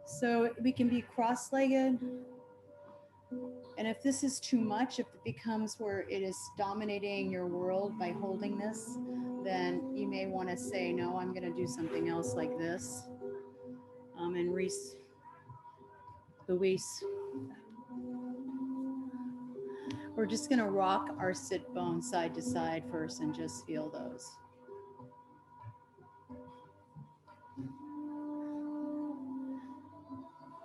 So we can be cross-legged. And if this is too much, if it becomes where it is dominating your world by holding this, then you may want to say, no, I'm going to do something else like this. And Luis, we're just going to rock our sit bones side to side first and just feel those.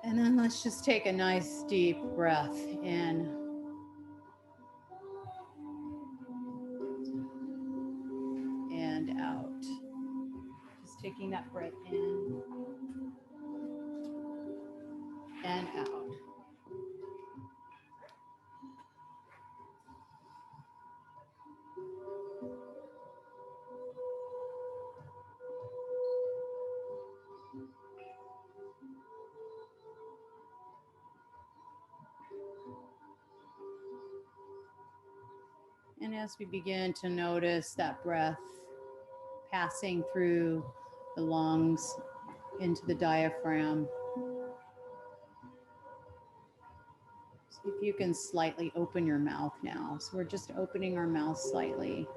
And then let's just take a nice deep breath in. And out. Just taking that breath in and out. And as we begin to notice that breath passing through the lungs into the diaphragm, see if you can slightly open your mouth now. So we're just opening our mouth slightly.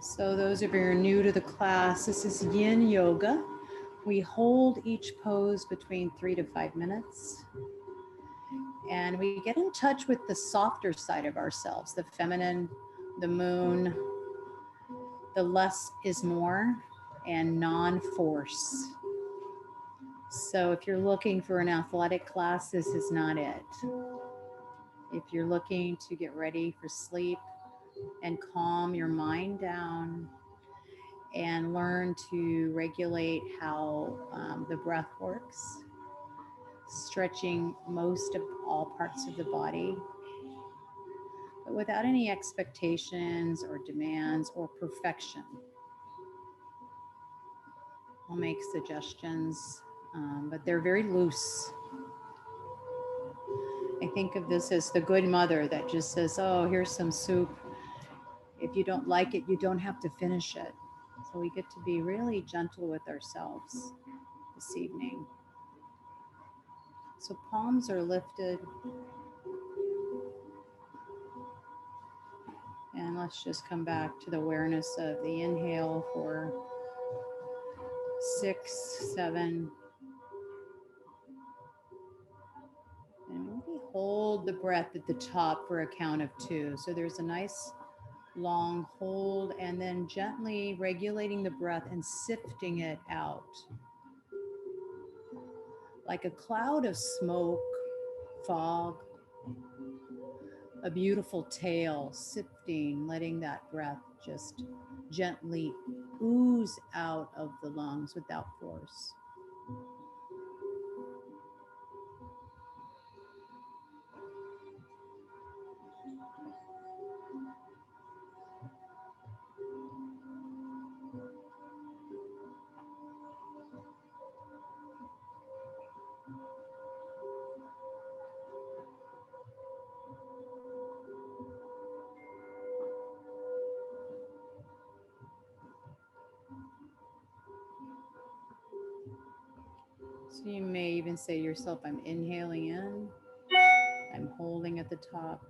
So those of you who are new to the class, this is Yin Yoga. We hold each pose between 3 to 5 minutes. And we get in touch with the softer side of ourselves, the feminine, the moon, the less is more, and non-force. So if you're looking for an athletic class, this is not it. If you're looking to get ready for sleep and calm your mind down and learn to regulate how the breath works, stretching most of all parts of the body, but without any expectations or demands or perfection. I'll make suggestions, but they're very loose. I think of this as the good mother that just says, oh, here's some soup. If you don't like it, you don't have to finish it. So we get to be really gentle with ourselves this evening. So palms are lifted. And let's just come back to the awareness of the inhale for 6, 7. And maybe hold the breath at the top for a count of 2. So there's a nice long hold and then gently regulating the breath and sifting it out. Like a cloud of smoke, fog, a beautiful tail sifting, letting that breath just gently ooze out of the lungs without force. So you may even say to yourself, I'm inhaling in, I'm holding at the top,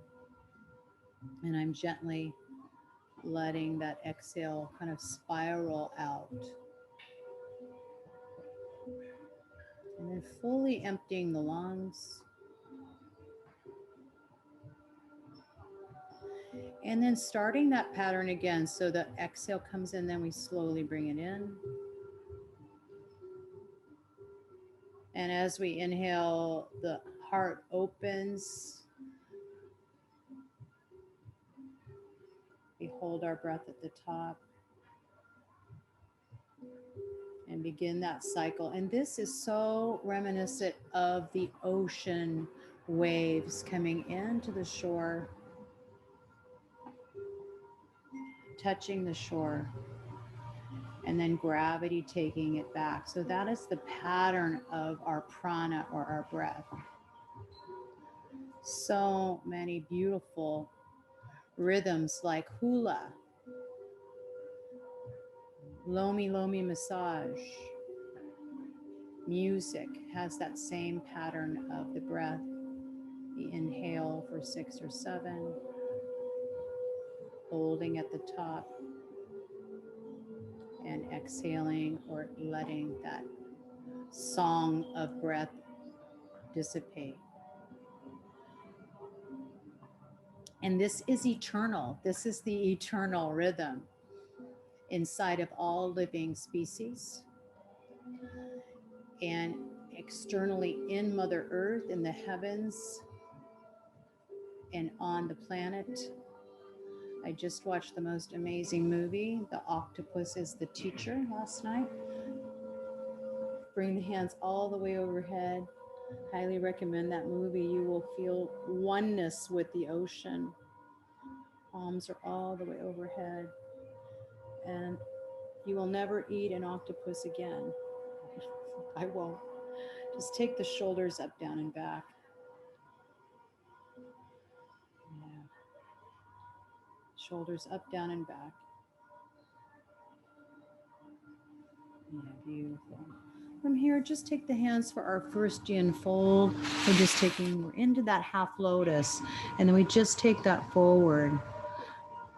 and I'm gently letting that exhale kind of spiral out. And then fully emptying the lungs. And then starting that pattern again. So the exhale comes in, then we slowly bring it in. And as we inhale, the heart opens. We hold our breath at the top and begin that cycle. And this is so reminiscent of the ocean waves coming into the shore, touching the shore, and then gravity taking it back. So that is the pattern of our prana or our breath. So many beautiful rhythms like hula, lomi lomi massage, music has that same pattern of the breath. The inhale for 6 or 7, holding at the top, and exhaling or letting that song of breath dissipate. And this is eternal. This is the eternal rhythm inside of all living species and externally in Mother Earth, in the heavens, and on the planet. I just watched the most amazing movie, The Octopus is the Teacher, last night. Bring the hands all the way overhead. Highly recommend that movie. You will feel oneness with the ocean. Palms are all the way overhead. And you will never eat an octopus again. I won't. Just take the shoulders up, down, and back. Yeah. Shoulders up, down, and back. Yeah, beautiful. From here, just take the hands for our first yin fold. We're into that half lotus, and then we just take that forward.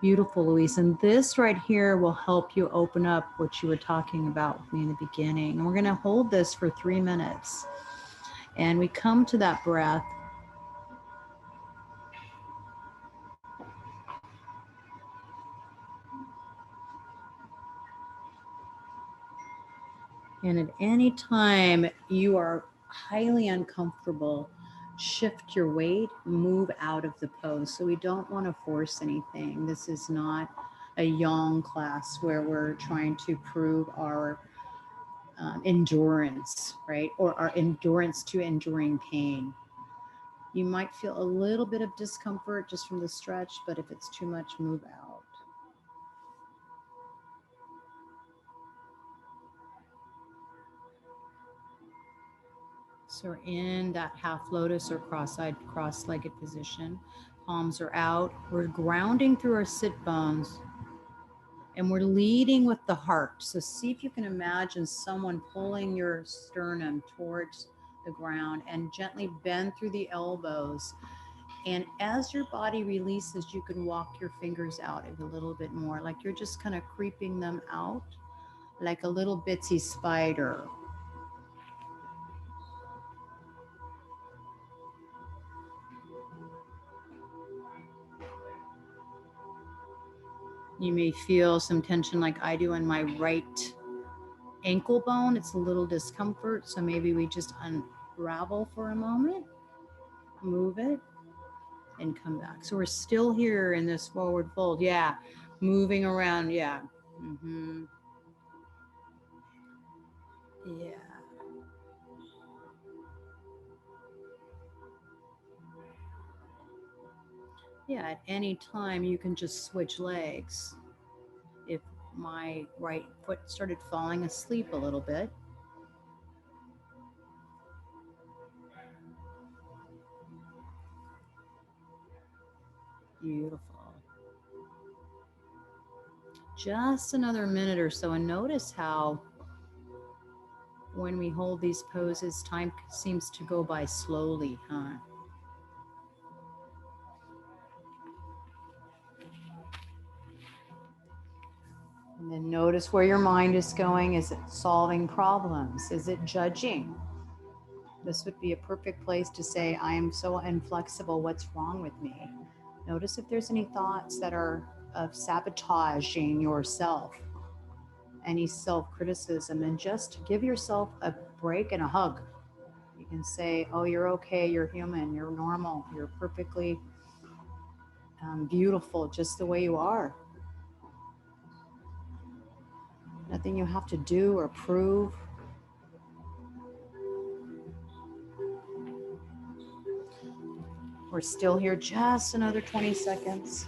Beautiful, Louise. And this right here will help you open up what you were talking about with me in the beginning. And we're going to hold this for 3 minutes. And we come to that breath. And at any time you are highly uncomfortable, shift your weight, move out of the pose. So we don't want to force anything. This is not a yang class where we're trying to prove our endurance, right? Or our endurance to enduring pain. You might feel a little bit of discomfort just from the stretch, but if it's too much, move out. So we're in that half lotus or cross-legged position. Palms are out. We're grounding through our sit bones, and we're leading with the heart. So see if you can imagine someone pulling your sternum towards the ground and gently bend through the elbows. And as your body releases, you can walk your fingers out a little bit more, like you're just kind of creeping them out like a little bitsy spider. You may feel some tension like I do in my right ankle bone. It's a little discomfort. So maybe we just unravel for a moment, move it, and come back. So we're still here in this forward fold. Yeah. Moving around. Yeah. Mm-hmm. Yeah. Yeah. At any time, you can just switch legs. If my right foot started falling asleep a little bit, beautiful. Just another minute or so, and notice how when we hold these poses, time seems to go by slowly, huh? And then notice where your mind is going. Is it solving problems? Is it judging? This would be a perfect place to say, I am so inflexible. What's wrong with me? Notice if there's any thoughts that are of sabotaging yourself, any self-criticism, and just give yourself a break and a hug. You can say, oh, you're okay. You're human. You're normal. You're perfectly beautiful just the way you are. Nothing you have to do or prove. We're still here just another 20 seconds.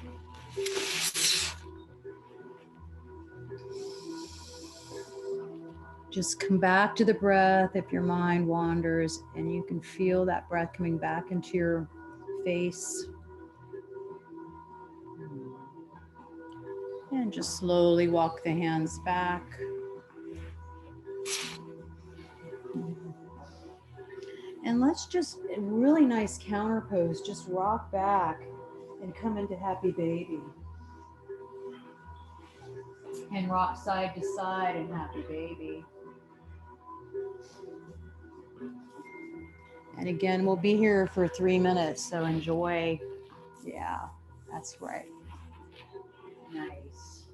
Just come back to the breath if your mind wanders, and you can feel that breath coming back into your face. And just slowly walk the hands back. And let's just, a really nice counter pose, just rock back and come into happy baby. And rock side to side in happy baby. And again, we'll be here for 3 minutes, so enjoy. Yeah, that's right. Nice.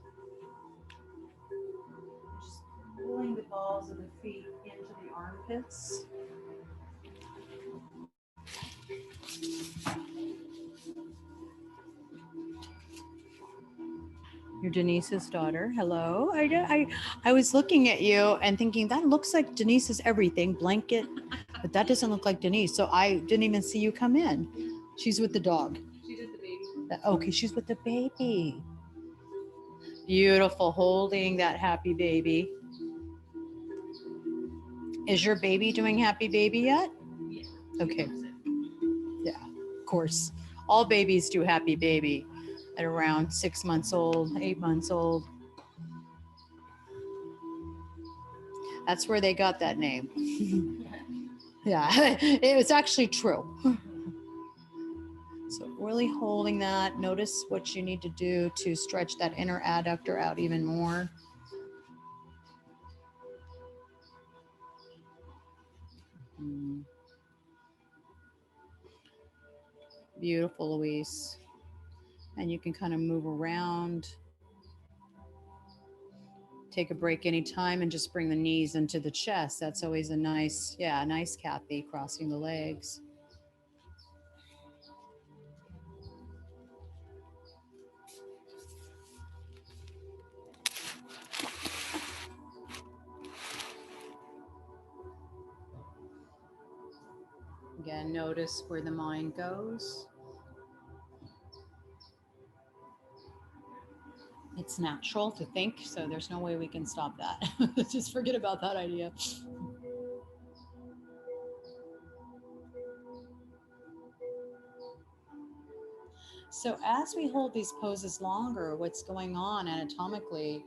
Just pulling the balls of the feet into the armpits. You're Denise's daughter. Hello. I was looking at you and thinking that looks like Denise's everything blanket, but that doesn't look like Denise. So I didn't even see you come in. She's with the dog. She's with the baby. Okay, she's with the baby. Beautiful, holding that happy baby. Is your baby doing happy baby yet? Yeah. Okay. Yeah, of course. All babies do happy baby at around 6 months old, 8 months old. That's where they got that name. Yeah, it was actually true. So really holding that. Notice what you need to do to stretch that inner adductor out even more. Beautiful, Louise. And you can kind of move around. Take a break anytime and just bring the knees into the chest. That's always a nice, yeah, nice, Kathy, crossing the legs. Again, notice where the mind goes. It's natural to think, so there's no way we can stop that. Just forget about that idea. So as we hold these poses longer, what's going on anatomically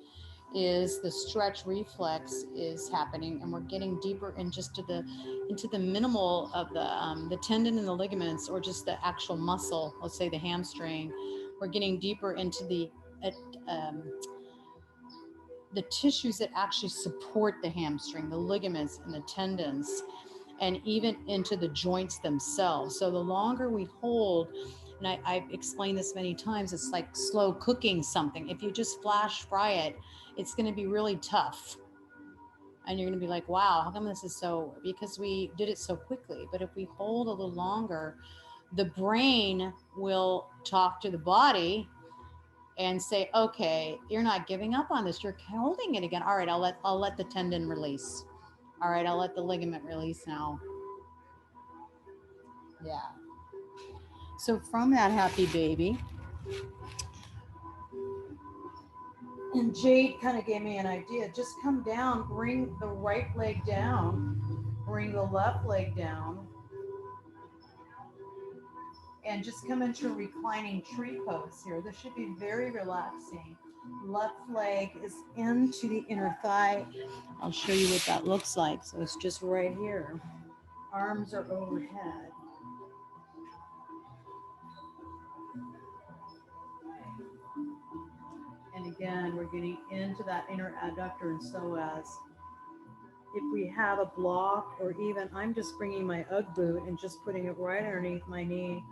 is the stretch reflex is happening, and we're getting deeper in just into the minimal of the tendon and the ligaments, or just the actual muscle. Let's say the hamstring. We're getting deeper into um, the tissues that actually support the hamstring, the ligaments and the tendons, and even into the joints themselves. So the longer we hold, and I've explained this many times, it's like slow cooking something. If you just flash fry it, it's going to be really tough. And you're going to be like, wow, how come this is so, because we did it so quickly. But if we hold a little longer, the brain will talk to the body and say, okay, you're not giving up on this. You're holding it again. All right, I'll let the tendon release. All right, I'll let the ligament release now. Yeah. So from that happy baby, and Jade kind of gave me an idea. Just come down, bring the right leg down, bring the left leg down, and just come into a reclining tree pose here. This should be very relaxing. Left leg is into the inner thigh. I'll show you what that looks like. So it's just right here. Arms are overhead. And again, we're getting into that inner adductor and psoas. If we have a block, or even I'm just bringing my UGG boot and just putting it right underneath my knee.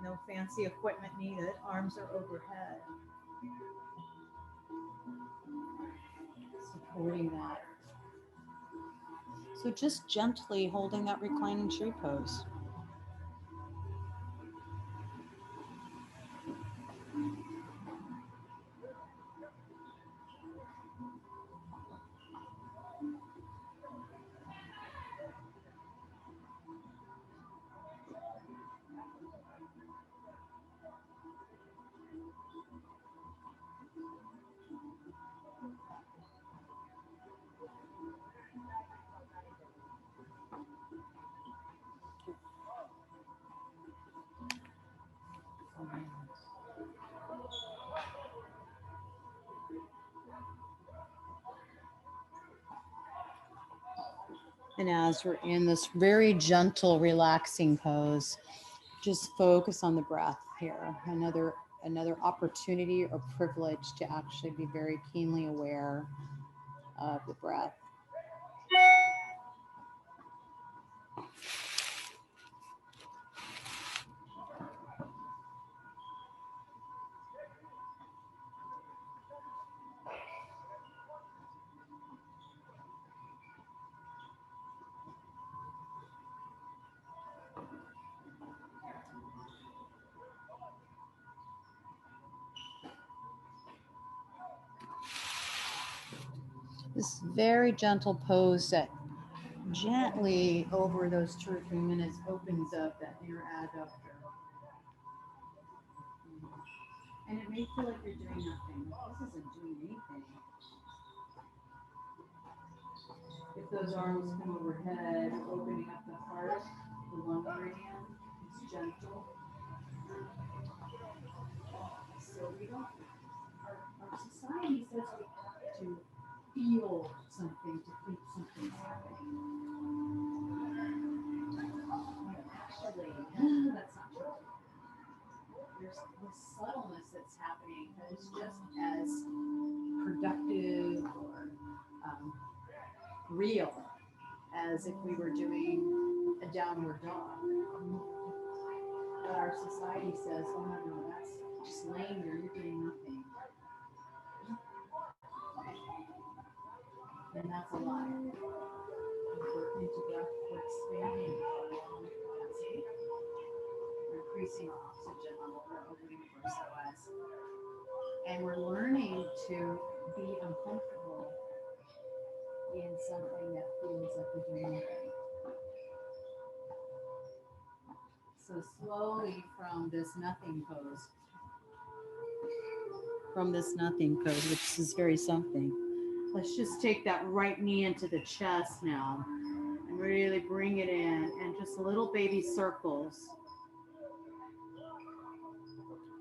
No fancy equipment needed. Arms are overhead. Supporting that. So just gently holding that reclining tree pose. And as we're in this very gentle, relaxing pose, just focus on the breath here. Another opportunity or privilege to actually be very keenly aware of the breath. This very gentle pose that gently over those 2 or 3 minutes opens up that inner adductor. And it may feel like you're doing nothing. This isn't doing anything. If those arms come overhead, opening up the heart, the lung meridian, it's gentle. So we don't, our society says we have to feel something to think something's happening. Actually, that's not true. There's this subtleness that's happening that is just as productive or real as if we were doing a downward dog. But our society says, oh no, that's just laying there, you're doing nothing. And that's a lie. We're into breath, we're expanding our lung capacity, we're increasing our oxygen level, we're opening up our psoas. And we're learning to be uncomfortable in something that feels like we're doing nothing. So slowly from this nothing pose, which is very something, let's just take that right knee into the chest now and really bring it in and just little baby circles.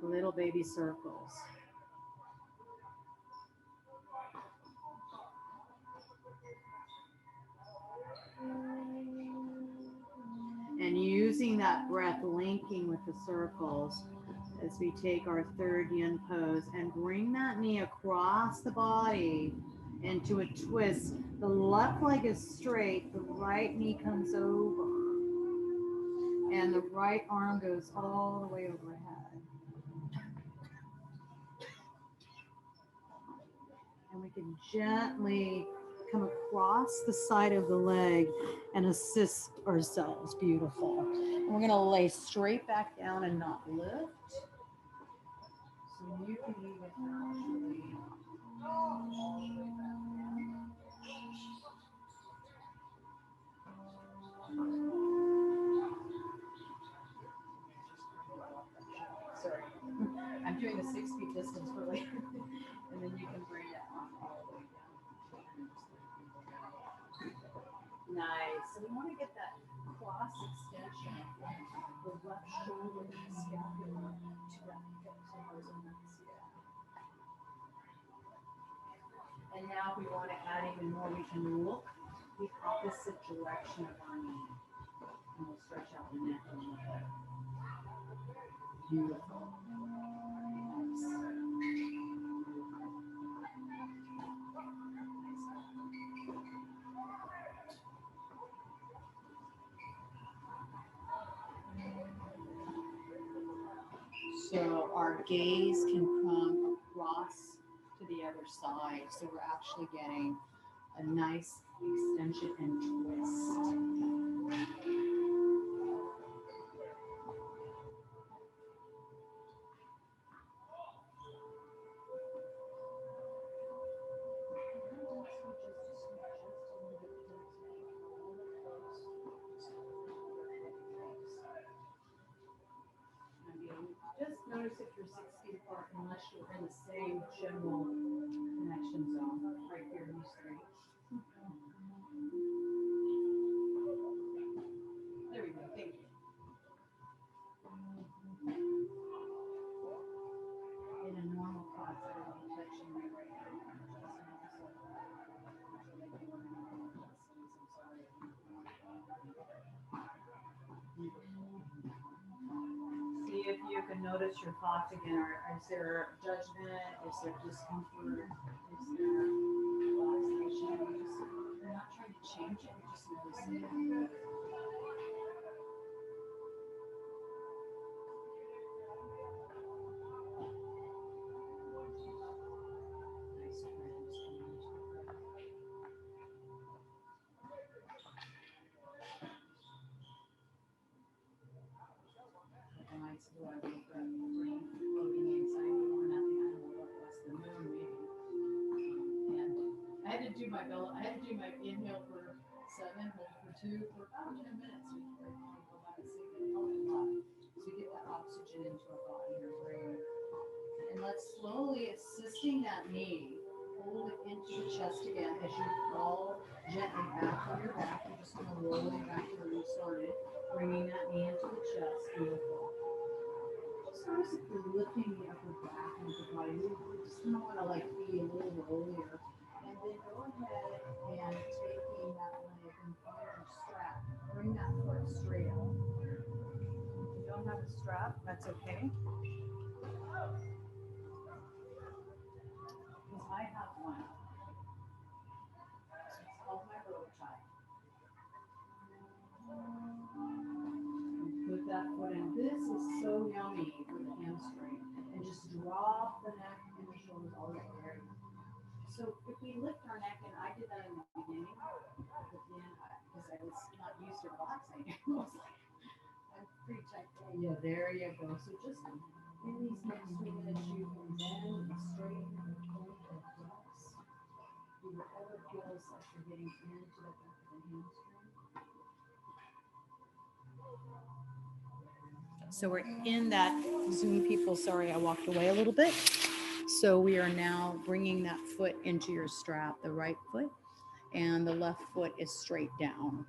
Little baby circles. And using that breath, linking with the circles as we take our third yin pose and bring that knee across the body into a twist. The left leg is straight, the right knee comes over, and the right arm goes all the way overhead. And we can gently come across the side of the leg and assist ourselves. Beautiful. And we're going to lay straight back down and not lift. So you can even actually sorry, I'm doing the 6 feet distance for later, and then you can bring it all the way down. Nice. So we want to get that cross extension of the left shoulder and scapula to that hip horizontal. And now if we want to add even more, we can look the opposite direction of our knee. And we'll stretch out the neck a little bit. Beautiful. So our gaze can come across to the other side. So we're actually getting a nice extension and twist. Just notice if you're 6 feet apart, unless you're in the same general connection zone, right here in these three. There we go, thank you. In a normal class, I would be touching my right hand. I'm sorry. notice your thoughts again. Is there judgment? Is there discomfort? Is there relaxation? You're not trying to change it, you're just noticing it. Nice do I wake up brain floating anxiety or nothing? I don't know what it was, the moon maybe. And I had to do my inhale for 7, hold for 2 for about 10 minutes before I go back to sleep. It helped a lot. So we get that oxygen into our body and our brain. And let's slowly assisting that knee. Hold it into the chest again as you fall gently back on your back. You're just going to roll it back to where you started, bringing that knee into the chest. Beautiful. Just basically lifting the upper back into the body. We just kind of want to like be a little rollier. And then go ahead and taking that leg and find your strap. Bring that foot straight up. If you don't have a strap, that's okay. Because I have one. It's called my rope tie. Put that foot in. This is so yummy for the hamstring. And just drop the neck and the shoulders all the way there. So if we lift our neck, and I did that in the beginning, but then because I was not used to relaxing, I was like, I'm pretty tight. Yeah, there you go. So just in these next 3 minutes, you can bend and straighten and bend and flex. Do whatever feels like you're getting into the back of the hamstring. So we're in that Zoom people. Sorry, I walked away a little bit. So we are now bringing that foot into your strap, the right foot, and the left foot is straight down.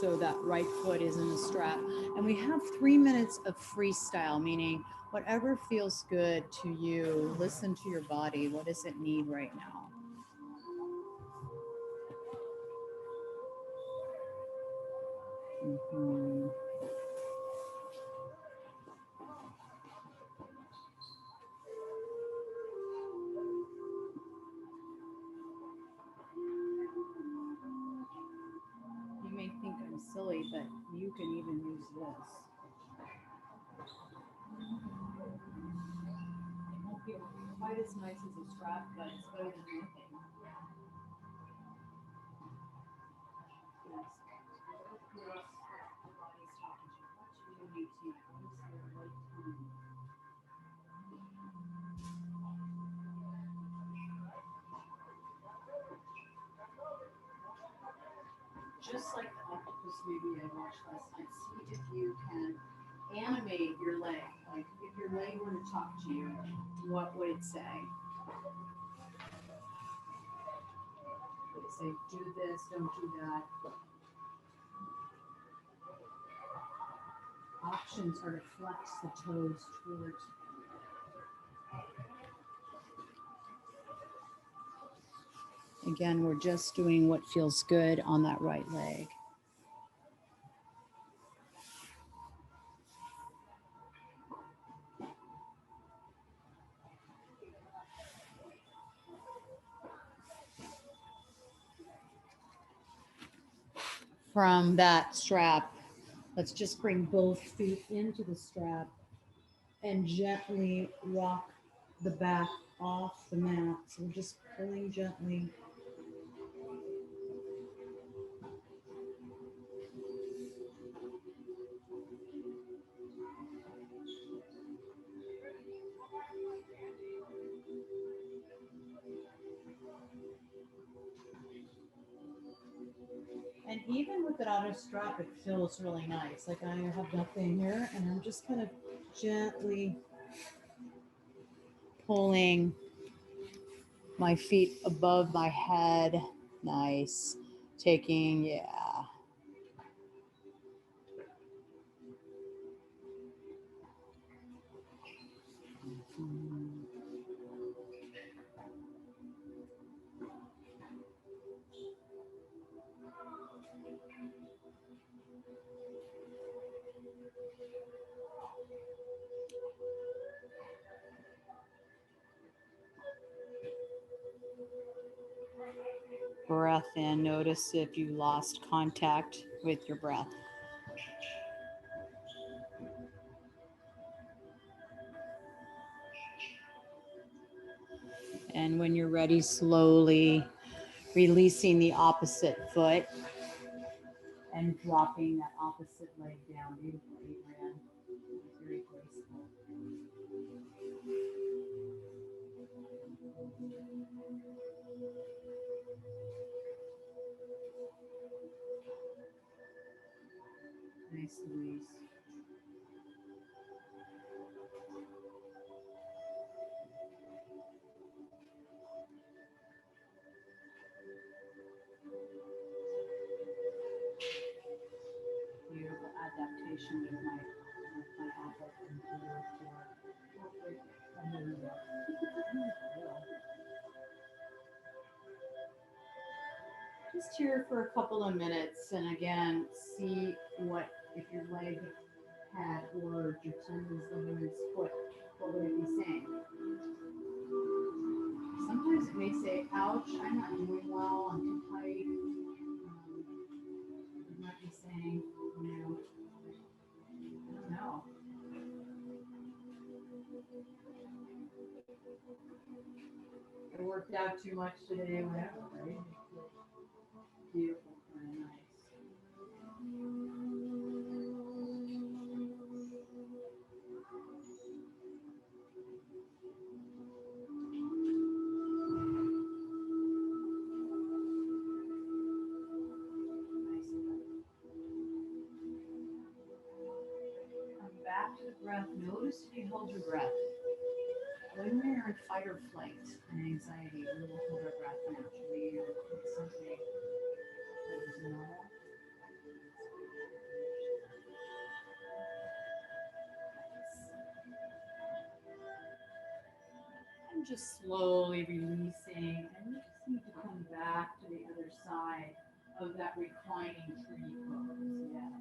So that right foot is in the strap. And we have 3 minutes of freestyle, meaning whatever feels good to you, listen to your body. What does it need right now? Mm-hmm. You may think I'm silly, but you can even use this. It won't be quite as nice as a strap, but it's better than nothing. Yes. Your body's talking to you. What do you need to now? Is the right time? Just like the octopus movie I watched last night, see if you can animate your leg. Like if your leg were to talk to you, what would it say? Would it say, do this, don't do that? Options are to flex the toes towards. Again, we're just doing what feels good on that right leg. From that strap, let's just bring both feet into the strap and gently rock the back off the mat. So we're just pulling gently. And even without a strap, it feels really nice. Like I have nothing here, and I'm just kind of gently pulling my feet above my head. Nice. Taking, yeah. breath in, notice if you lost contact with your breath. And when you're ready, slowly releasing the opposite foot and dropping that opposite leg down. Beautiful, Adrian. Very graceful. Nice, Louise. Beautiful adaptation with my apple computer for a new look. Just here for a couple of minutes, and again, see what if your leg had or your tendons, ligaments, foot, what would it be saying? Sometimes it may say, ouch, I'm not doing well, I'm too tight. It might be saying, I don't know. I worked out too much today, whatever, right? Beautiful, very nice. Come back to the breath. Notice if you hold your breath. When we're in fight or flight and anxiety, we will hold our breath naturally or put something that is normal. And just slowly releasing. And we just need to come back to the other side of that reclining tree pose. Yes.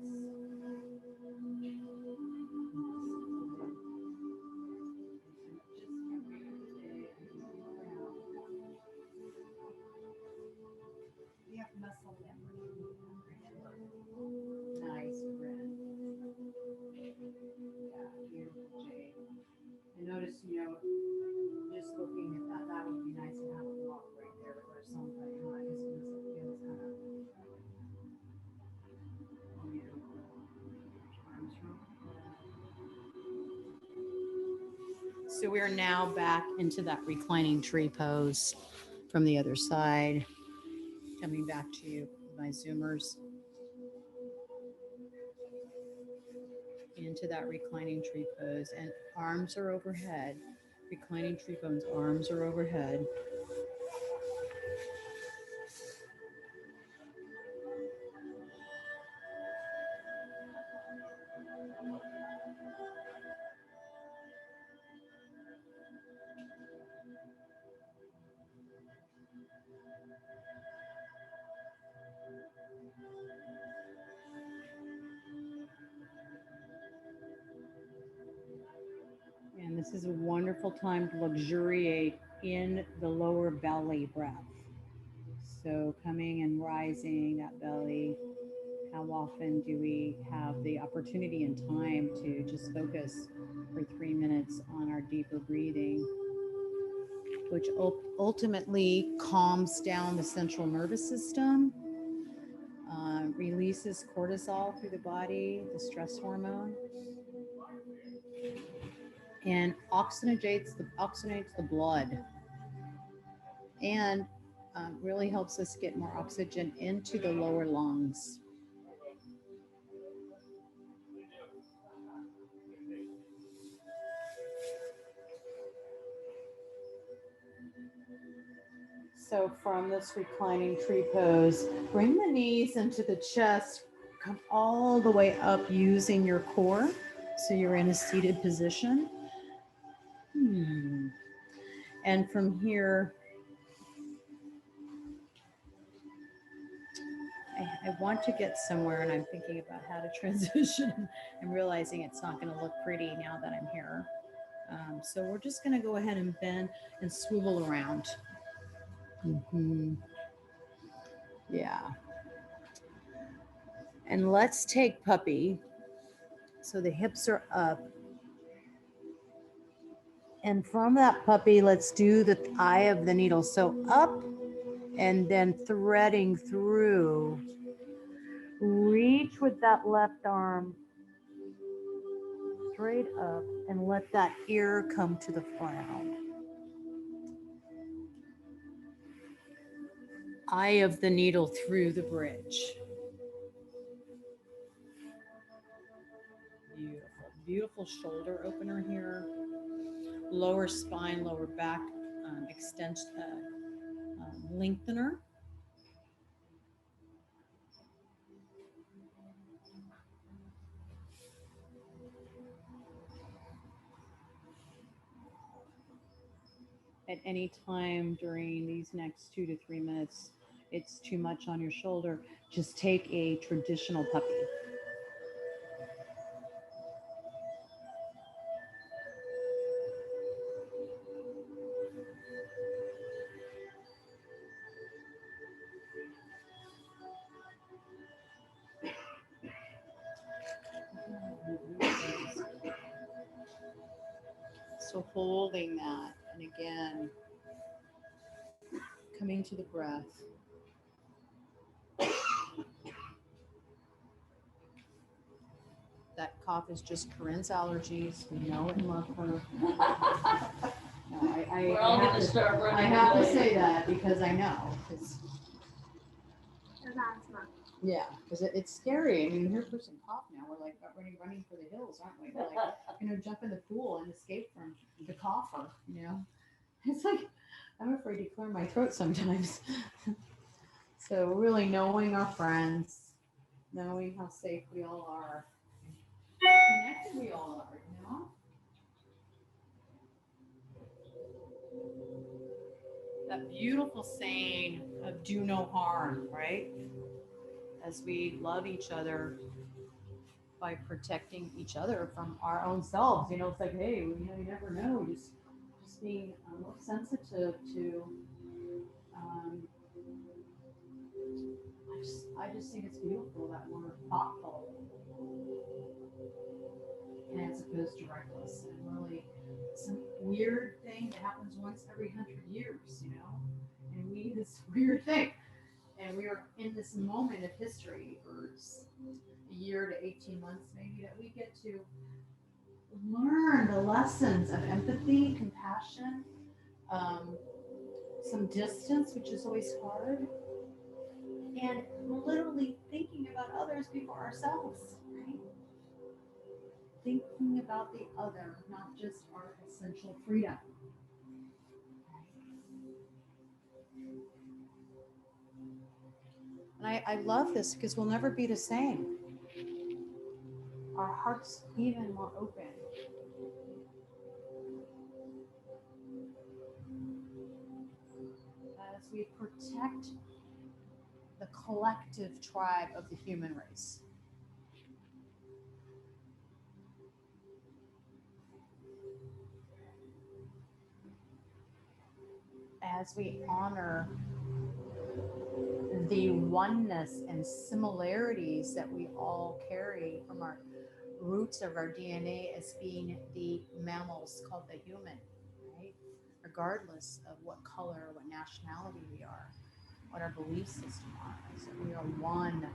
We have muscle memory. Nice, Brent. Yeah, beautiful, Jade. And notice, just looking at that, that would be nice to have a block right there or something. I just feels kind of beautiful. Arms from. So we're now back into that reclining tree pose from the other side. Coming back to you, my Zoomers. Into that reclining tree pose, and arms are overhead. Reclining tree pose, arms are overhead. And this is a wonderful time to luxuriate in the lower belly breath. So coming and rising that belly. How often do we have the opportunity and time to just focus for 3 minutes on our deeper breathing, which ultimately calms down the central nervous system, releases cortisol through the body, the stress hormone, and oxygenates the blood, and really helps us get more oxygen into the lower lungs. So from this reclining tree pose, bring the knees into the chest, come all the way up using your core. So you're in a seated position. And from here, I want to get somewhere, and I'm thinking about how to transition. I'm realizing it's not going to look pretty now that I'm here. So we're just going to go ahead and bend and swivel around. Yeah. And let's take puppy. So the hips are up. And from that puppy, let's do the eye of the needle. So up and then threading through. Reach with that left arm straight up and let that ear come to the ground. Eye of the needle through the bridge. Beautiful, beautiful shoulder opener here. Lower spine, lower back, lengthener. At any time during these next 2 to 3 minutes, it's too much on your shoulder, just take a traditional puppy. So holding that, and again, coming to the breath. That cough is just Corinne's allergies. We know and love her. No, We're all have gonna start running I have to away. say that because I know. There's asthma. Yeah, because it's scary. I mean, here's person cough now. We're like running for the hills, aren't we? We're like, jump in the pool and escape from the cougher. It's like I'm afraid to clear my throat sometimes. So really knowing our friends, knowing how safe we all are, how connected we all are. That beautiful saying of do no harm, right? As we love each other by protecting each other from our own selves. It's like, hey, you never know. Just being more sensitive to. Um, I just think it's beautiful that we're thoughtful, and as opposed to reckless, and really some weird thing that happens once every 100 years. And we this weird thing, and we are in this moment of history for a year to 18 months maybe that we get to learn the lessons of empathy, compassion, um, some distance, which is always hard, and literally thinking about others before ourselves, right? Thinking about the other, not just our essential freedom. And I love this because we'll never be the same. Our hearts even more open. As we protect the collective tribe of the human race. As we honor the oneness and similarities that we all carry from our roots of our DNA as being the mammals called the human, right? Regardless of what color, what nationality we are, what our belief system are. So we are one.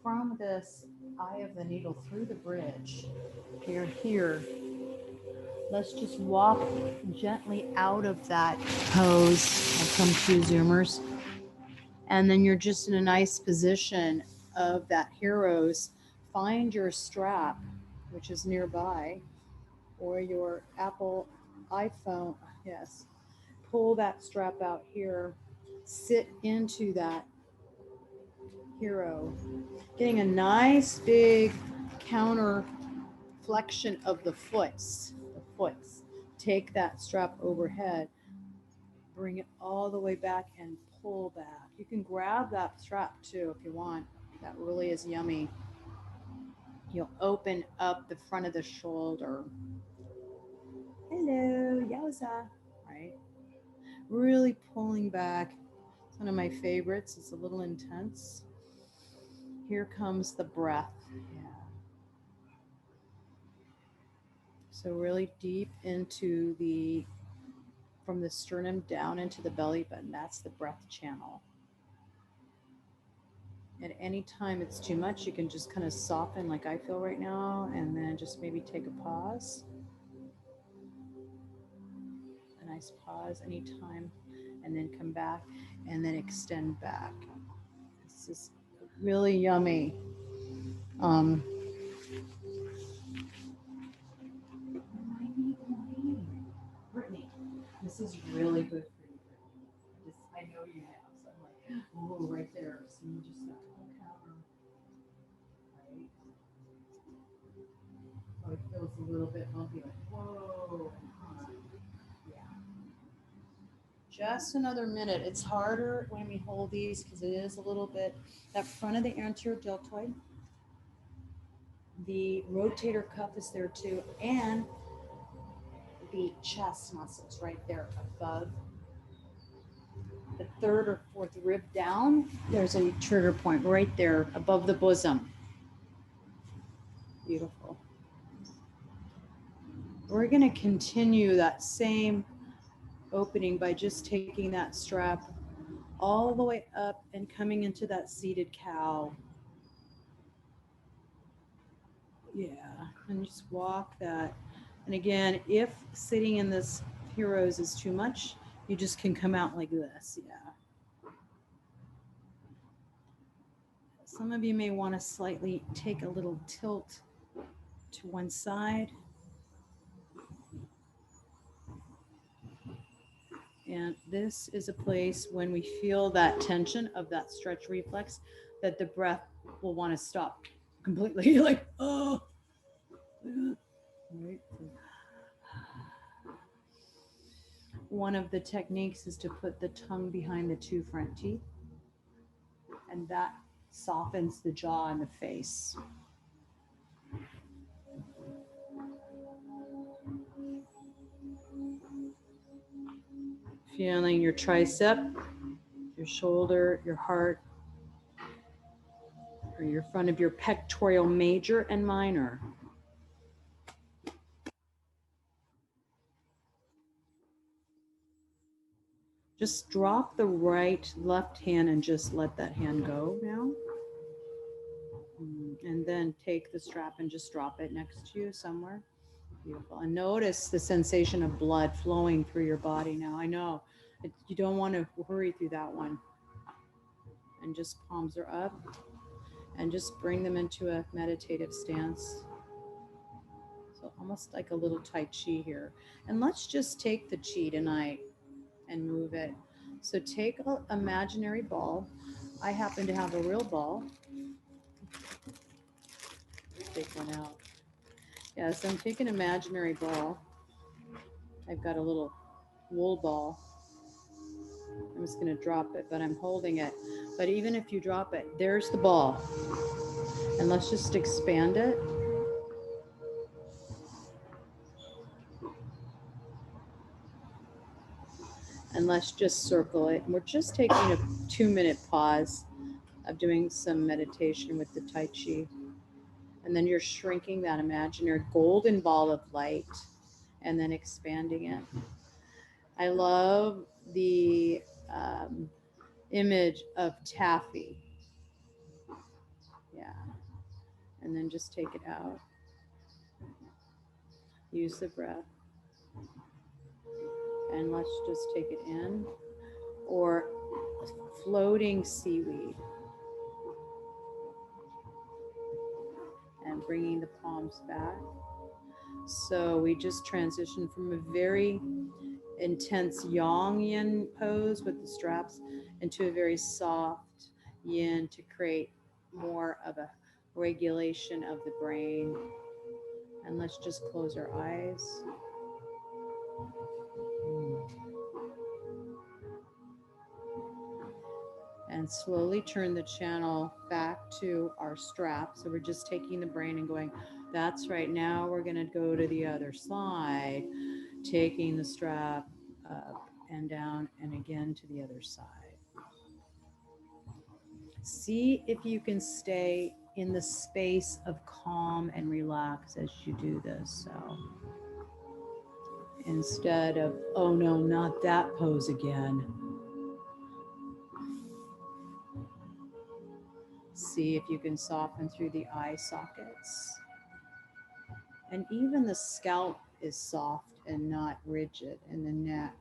From this eye of the needle through the bridge, here, let's just walk gently out of that pose. I'll come to zoomers. And then you're just in a nice position of that hero's. Find your strap, which is nearby, or your Apple iPhone. Yes. Pull that strap out here. Sit into that hero. Getting a nice big counter flexion of the foots. Take that strap overhead, bring it all the way back and pull back. You can grab that strap too if you want. That really is yummy. You'll open up the front of the shoulder. Hello, yowza, right? really pulling back. It's one of my favorites. It's a little intense. Here comes the breath. Yeah. So really deep into the, from the sternum down into the belly button. That's the breath channel. At any time it's too much, you can just kind of soften like I feel right now, and then just maybe take a pause. A nice pause anytime, and then come back and then extend back. This is really yummy. Um, Brittany, this is really good for you. Just, I know you have, so I'm like, oh, right there. So you just got to cover, right? Oh, it feels a little bit bumpy, like, whoa. Yeah. Just another minute. It's harder when we hold these because it is a little bit, that front of the anterior deltoid, the rotator cuff is there too, and the chest muscles right there above the third or fourth rib down. There's a trigger point right there above the bosom. Beautiful. We're going to continue that same opening by just taking that strap all the way up and coming into that seated cow. Yeah, and just walk that. And again, if sitting in this heroes is too much, you just can come out like this. Yeah. Some of you may want to slightly take a little tilt to one side. And this is a place when we feel that tension of that stretch reflex that the breath will want to stop completely. Like, oh. Right. One of the techniques is to put the tongue behind the two front teeth, and that softens the jaw and the face. Feeling your tricep, your shoulder, your heart, or your front of your pectoral major and minor. Just drop the left hand and just let that hand go now. And then take the strap and just drop it next to you somewhere. Beautiful. And notice the sensation of blood flowing through your body now. I know you don't want to hurry through that one. And just palms are up and just bring them into a meditative stance. So almost like a little Tai Chi here. And let's just take the Chi tonight and move it. So take an imaginary ball. I happen to have a real ball. Take one out. Yeah, so I'm taking an imaginary ball. I've got a little wool ball. I'm just going to drop it, but I'm holding it. But even if you drop it, there's the ball. And let's just expand it. And let's just circle it. And we're just taking a 2-minute pause of doing some meditation with the Tai Chi. And then you're shrinking that imaginary golden ball of light and then expanding it. I love the image of taffy. Yeah. And then just take it out. Use the breath. And let's just take it in. Or floating seaweed. And bringing the palms back. So we just transitioned from a very intense yang yin pose with the straps into a very soft yin to create more of a regulation of the brain. And let's just close our eyes. And slowly turn the channel back to our strap. So we're just taking the brain and going, that's right, now we're going to go to the other side, taking the strap up and down, and again to the other side. See if you can stay in the space of calm and relax as you do this. So instead of, oh no, not that pose again. See if you can soften through the eye sockets. And even the scalp is soft and not rigid in the neck.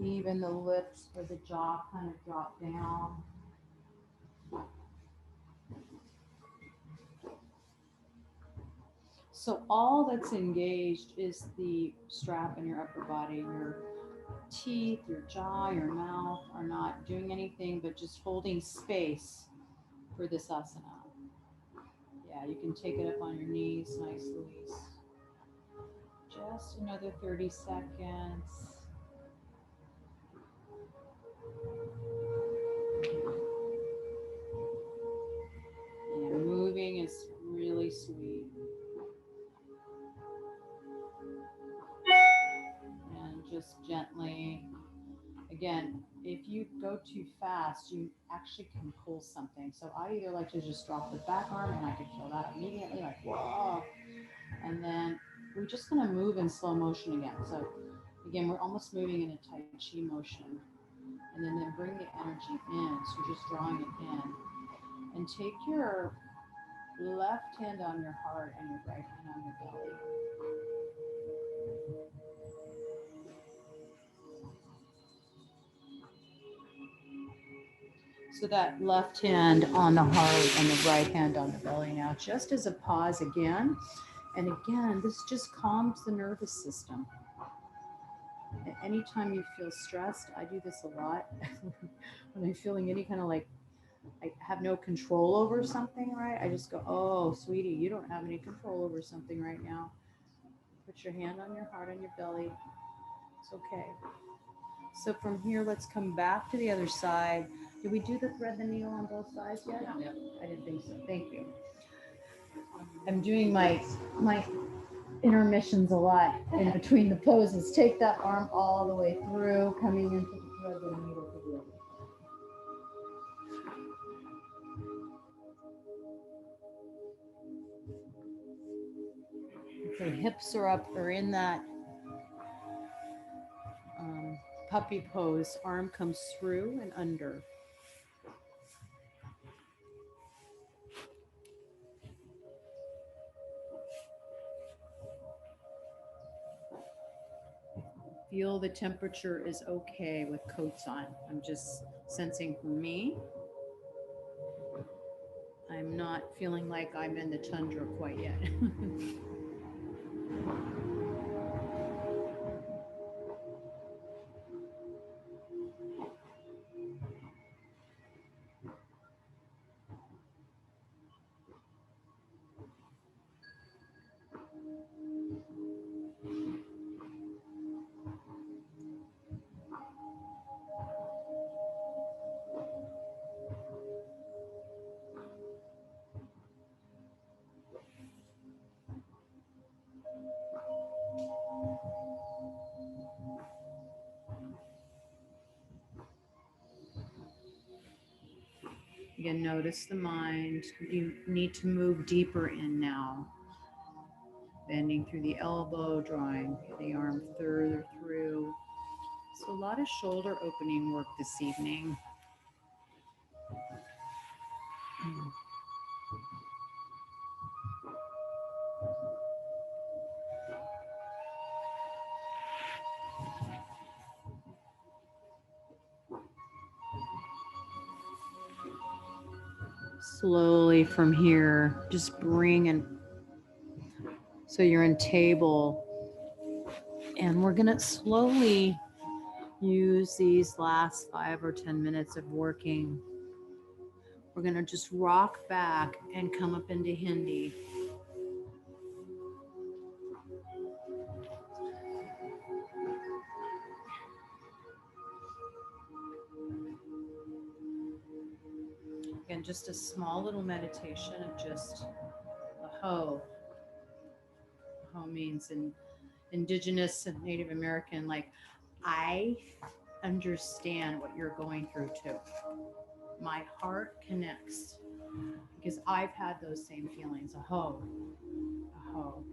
Even the lips or the jaw kind of drop down. So all that's engaged is the strap in your upper body. Your teeth, your jaw, your mouth are not doing anything but just holding space for this asana. Yeah, you can take it up on your knees, nice Louise. Just another 30 seconds. Yeah, moving is really sweet. And just gently, again, if you go too fast, you actually can pull something. So I either like to just drop the back arm and I can feel that immediately, like, whoa. And then we're just gonna move in slow motion again. So again, we're almost moving in a Tai Chi motion. And then bring the energy in. So you're just drawing it in. And take your left hand on your heart and your right hand on your belly. So that left hand on the heart and the right hand on the belly now, just as a pause again. And again, this just calms the nervous system. Anytime you feel stressed, I do this a lot. When I'm feeling any kind of like I have no control over something, right? I just go, oh, sweetie, you don't have any control over something right now. Put your hand on your heart and your belly. It's okay. So from here, let's come back to the other side. Did we do the thread the needle on both sides yet? Yeah. I didn't think so. Thank you. I'm doing my intermissions a lot in between the poses. Take that arm all the way through, coming into the thread the needle to the other side. Okay, hips are up or in that puppy pose. Arm comes through and under. Feel the temperature is okay with coats on. I'm just sensing for me, I'm not feeling like I'm in the tundra quite yet. Again, notice the mind. You need to move deeper in now. Bending through the elbow, drawing the arm further through. So a lot of shoulder opening work this evening. Slowly from here, just bring in. So you're in table, and we're gonna slowly use these last 5 or 10 minutes of working. We're gonna just rock back and come up into Hindi. Again, just a small little meditation of just a ho. Ho means in Indigenous and Native American, like, I understand what you're going through too. My heart connects because I've had those same feelings. Aho, aho.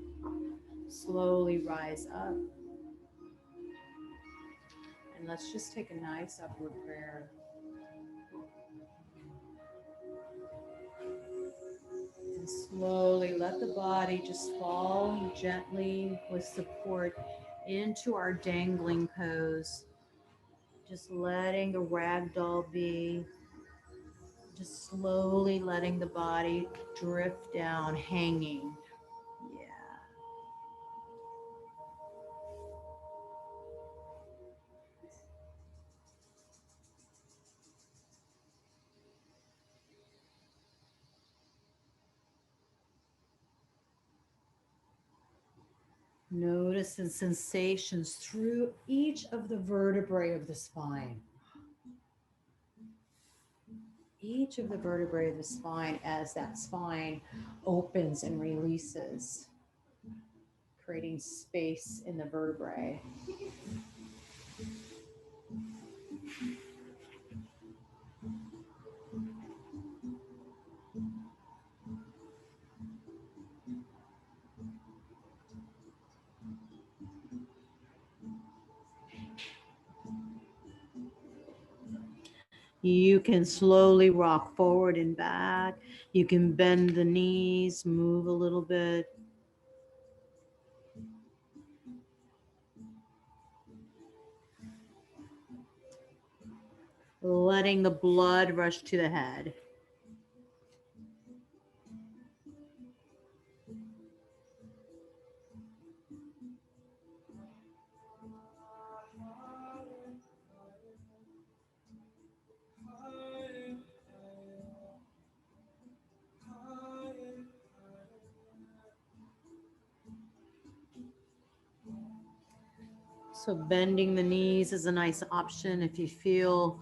Slowly rise up. And let's just take a nice upward prayer. And slowly let the body just fall gently with support into our dangling pose. Just letting the ragdoll be. Just slowly letting the body drift down, hanging. Yeah. Notice the sensations through each of the vertebrae of the spine. Each of the vertebrae of the spine as that spine opens and releases, creating space in the vertebrae. You can slowly rock forward and back. You can bend the knees, move a little bit. Letting the blood rush to the head. So bending the knees is a nice option if you feel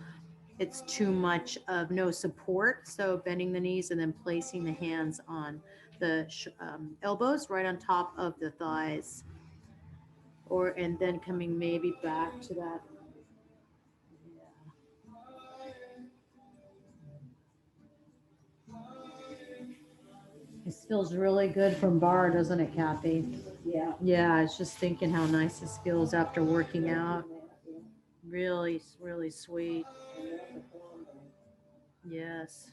it's too much of no support. So bending the knees and then placing the hands on the elbows right on top of the thighs, or and then coming maybe back to that. This feels really good from bar, doesn't it, Kathy? Yeah. Yeah, I was just thinking how nice this feels after working out. Really, really sweet. Yes.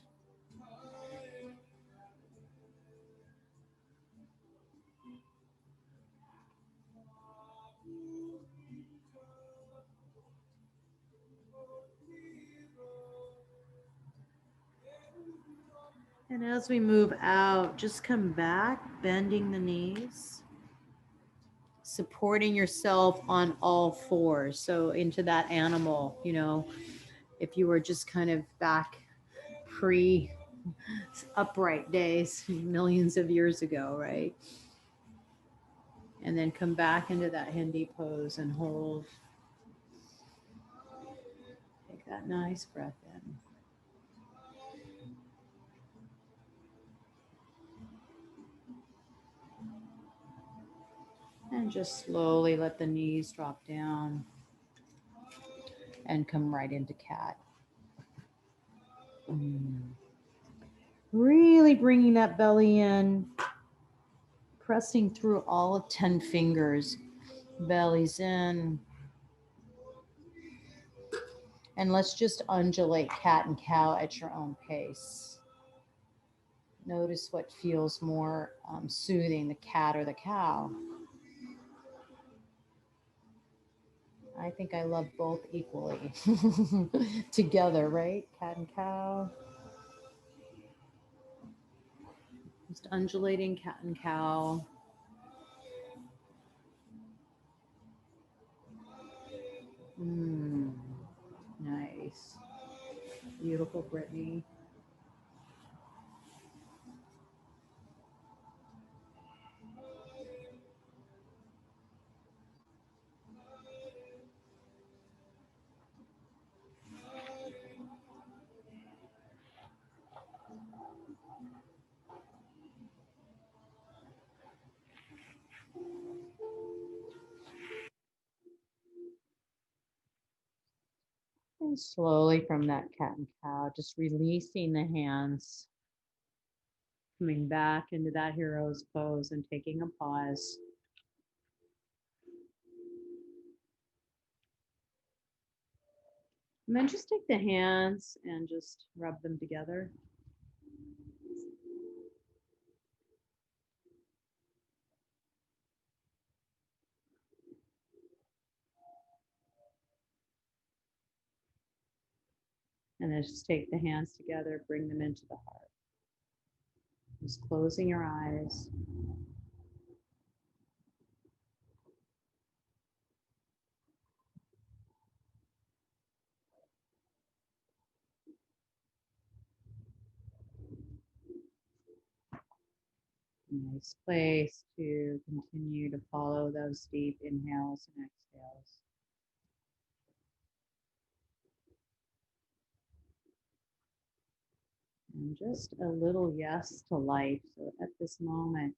And as we move out, just come back, bending the knees, supporting yourself on all fours. So into that animal, if you were just kind of back pre upright days, millions of years ago, right? And then come back into that Hindi pose and hold. Take that nice breath in. And just slowly let the knees drop down and come right into cat. Really bringing that belly in, pressing through all of 10 fingers, belly's in. And let's just undulate cat and cow at your own pace. Notice what feels more soothing, the cat or the cow. I think I love both equally together, right? Cat and cow. Just undulating cat and cow. Nice. Beautiful, Brittany. And slowly from that cat and cow, just releasing the hands, coming back into that hero's pose and taking a pause. And then just take the hands and just rub them together. And then just take the hands together, bring them into the heart. Just closing your eyes. Nice place to continue to follow those deep inhales and exhales. And just a little yes to life. So at this moment,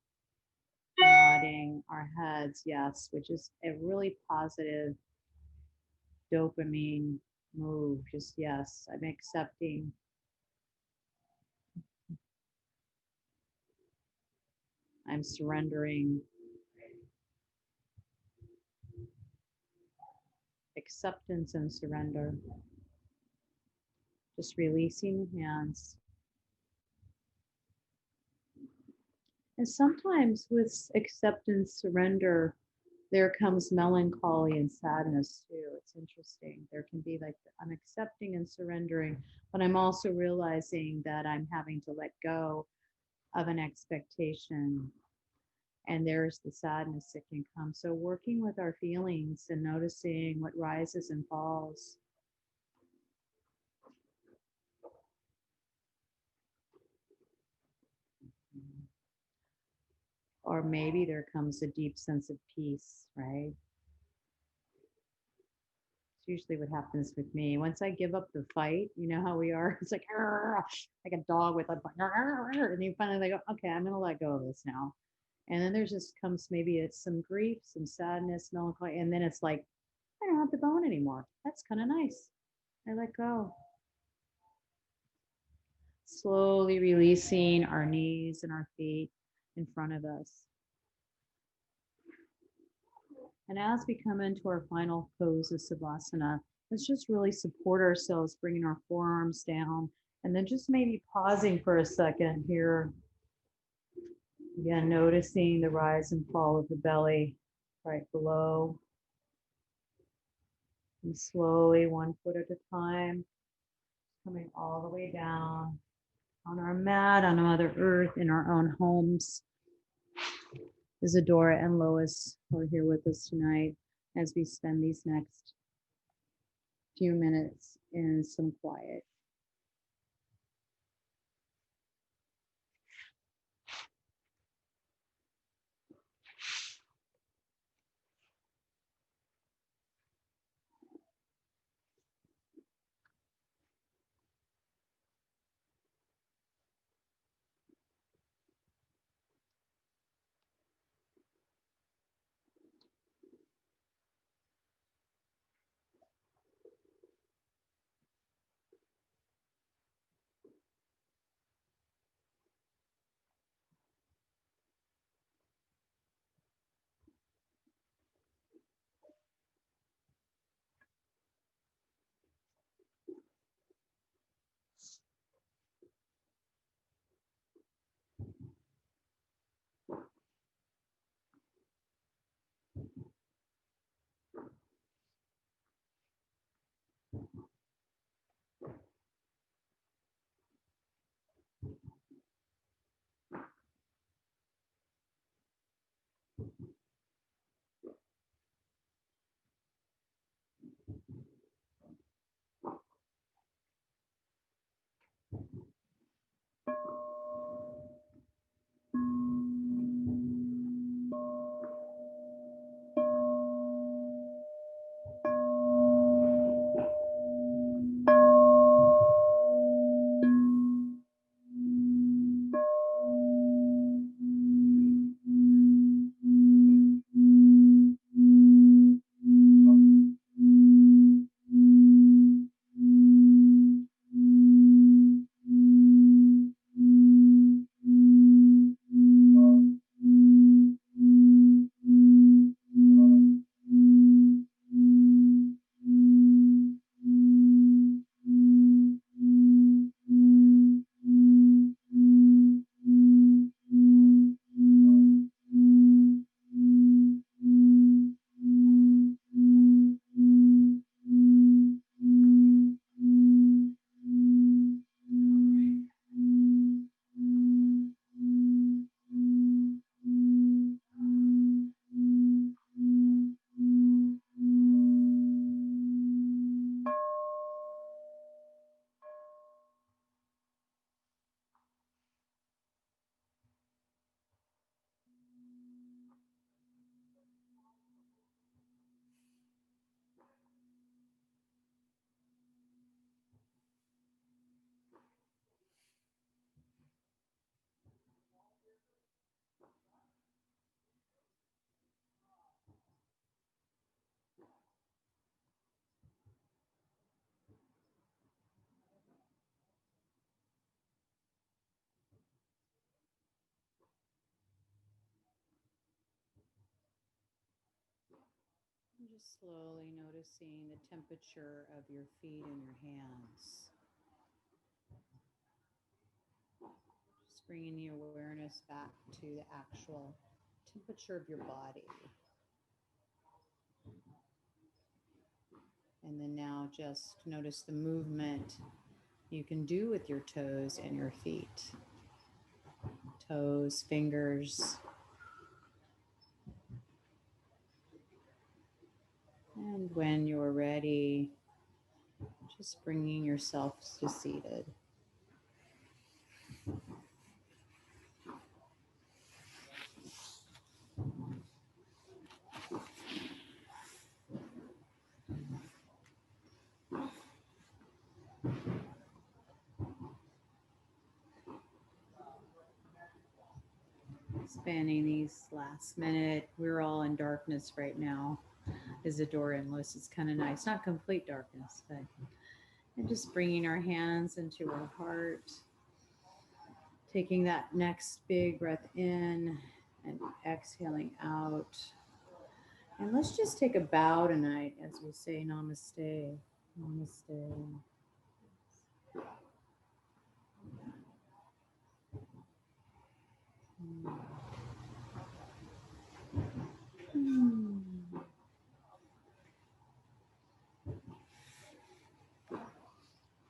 nodding our heads, yes, which is a really positive dopamine move. Just yes, I'm accepting. I'm surrendering. Acceptance and surrender. Just releasing the hands. And sometimes with acceptance, surrender, there comes melancholy and sadness too. It's interesting. There can be like, I'm accepting and surrendering, but I'm also realizing that I'm having to let go of an expectation. And there's the sadness that can come. So, working with our feelings and noticing what rises and falls. Or maybe there comes a deep sense of peace, right? It's usually what happens with me. Once I give up the fight, you know how we are? It's like a dog with a, and you finally go, okay, I'm going to let go of this now. And then there's just comes maybe it's some grief, some sadness, melancholy. And then it's like, I don't have the bone anymore. That's kind of nice. I let go. Slowly releasing our knees and our feet in front of us. And as we come into our final pose of Savasana, let's just really support ourselves, bringing our forearms down, and then just maybe pausing for a second here. Again, noticing the rise and fall of the belly right below. And slowly, 1 foot at a time, coming all the way down on our mat, on Mother Earth, in our own homes. Isadora and Lois are here with us tonight as we spend these next few minutes in some quiet. Just slowly noticing the temperature of your feet and your hands. Just bringing the awareness back to the actual temperature of your body. And then now just notice the movement you can do with your toes and your feet. Toes, fingers. And when you're ready, just bringing yourself to seated. Spending these last minute, we're all in darkness right now. Isadora and Liz, it's kind of nice. Not complete darkness, but and just bringing our hands into our heart. Taking that next big breath in and exhaling out. And let's just take a bow tonight as we say namaste. Namaste.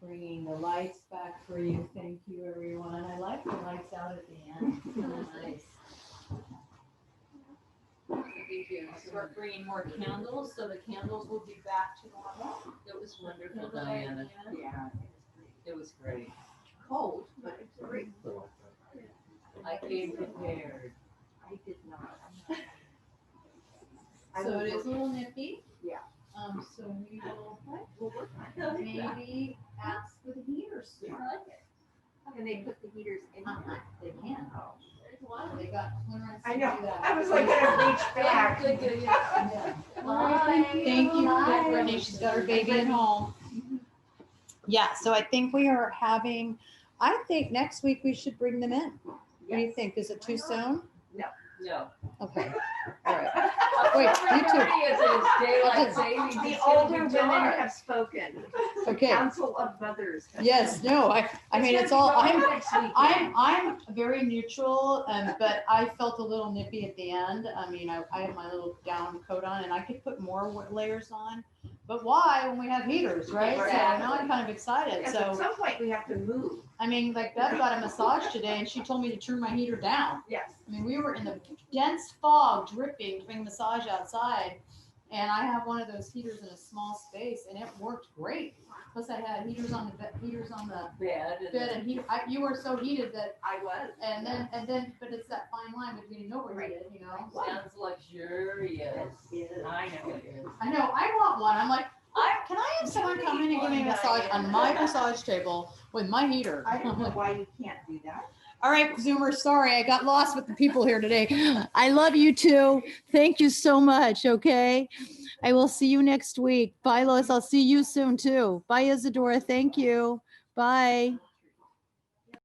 Bringing the lights back for you. Thank you, everyone. I like the lights out at the end. It's kind of nice. Thank you. So we're bringing more candles, so the candles will be back to normal. It was wonderful, Diana. Yeah. It was great. Cold, but it's great. I came prepared. I did not. So it is a little nippy. Yeah. So we will We'll work on it. maybe ask for the heaters. Yeah. And they put the heaters in here. They can. They got clearance. I to know. do that. I was like gonna reach back. Good, good, yeah. Yeah. Bye. Thank you, Bye. Brittany. She's got her baby at home. Yeah, so I think we are having, I think next week we should bring them in. What do you Yes. think? Is it too soon? No. Okay. All right. Wait, you two. 30th is daylight savings. The It's gonna older be women dark. have spoken. Okay. Council of Mothers. has Yes, spoken. no, I mean, it's all, next weekend. I'm very neutral, but I felt a little nippy at the end. I mean, I have my little down coat on and I could put more layers on, but why when we have heaters, right? So now I'm kind of excited. Yes, So, at some point we have to move. I mean, like Beth got a massage today and she told me to turn my heater down. Yes. I mean, we were in the dense fog dripping doing massage outside and I have one of those heaters in a small space and it worked great. Plus I had heaters on the bed and you were so heated that, I was. and then, but it's that fine line between overheated, you know? Sounds luxurious. Yes, it is. I know it is. I know, I want one. I'm like, can I have someone come in and give me a massage on my massage table with my heater? I don't know why you can't do that. All right, Zoomers, sorry, I got lost with the people here today. I love you too. Thank you so much, okay? I will see you next week. Bye, Lois. I'll see you soon too. Bye, Isadora. Thank you. Bye.